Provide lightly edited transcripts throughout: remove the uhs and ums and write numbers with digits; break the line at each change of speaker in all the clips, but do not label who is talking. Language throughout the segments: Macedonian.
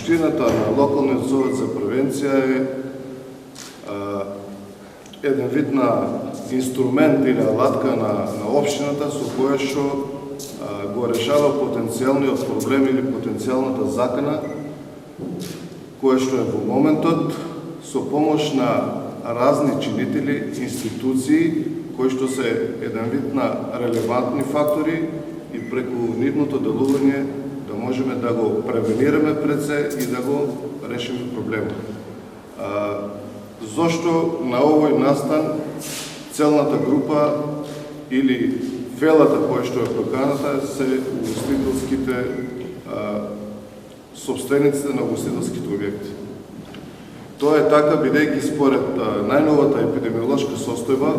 Суштината на локалниот совет за превенција е еден вид на инструмент или алатка на општината со која што го решава потенцијалниот проблем или потенцијалната закана која што е во моментот со помош на разни чинители, институции кои што се еден вид на релевантни фактори и преку нивното делување да можеме да го превенираме пред се и да го решиме проблемот. Зошто на овој настан целната група или фелата која што е поканата се угостителските собствениците на угостителските објекти. Тоа е така бидејќи според најновата епидемиолошка состојба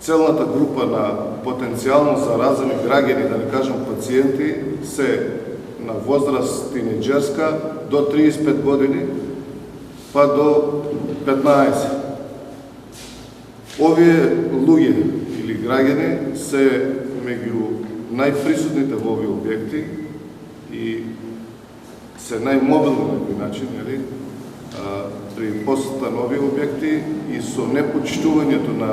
целната група на потенцијално заразени граѓани, да не кажам пациенти, се на возраст тинеџерска до 35 години, па до 15. Овие луѓе или граѓани се меѓу најприсутните во овие објекти и се најмобилни на некој начин, при посета на овие објекти и со непочитувањето на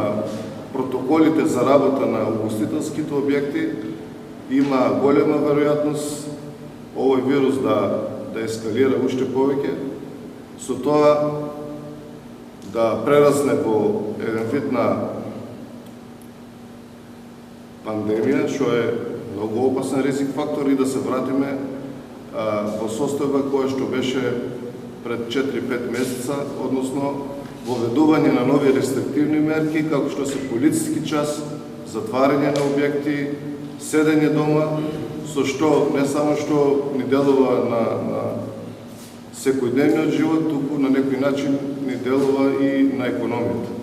протоколите за работа на угостителските објекти има голема веројатност овој вирус да ескалира уште повеќе, со тоа да прерасне во еден вид на пандемија, што е многу опасен ризик фактор и да се вратиме во состојба која што беше пред 4-5 месеца, односно воведување на нови рестриктивни мерки, како што се полициски час, затварање на објекти, седење дома, со што не само што ни делува на секојдневниот живот, туку на некој начин ни делува и на економијата.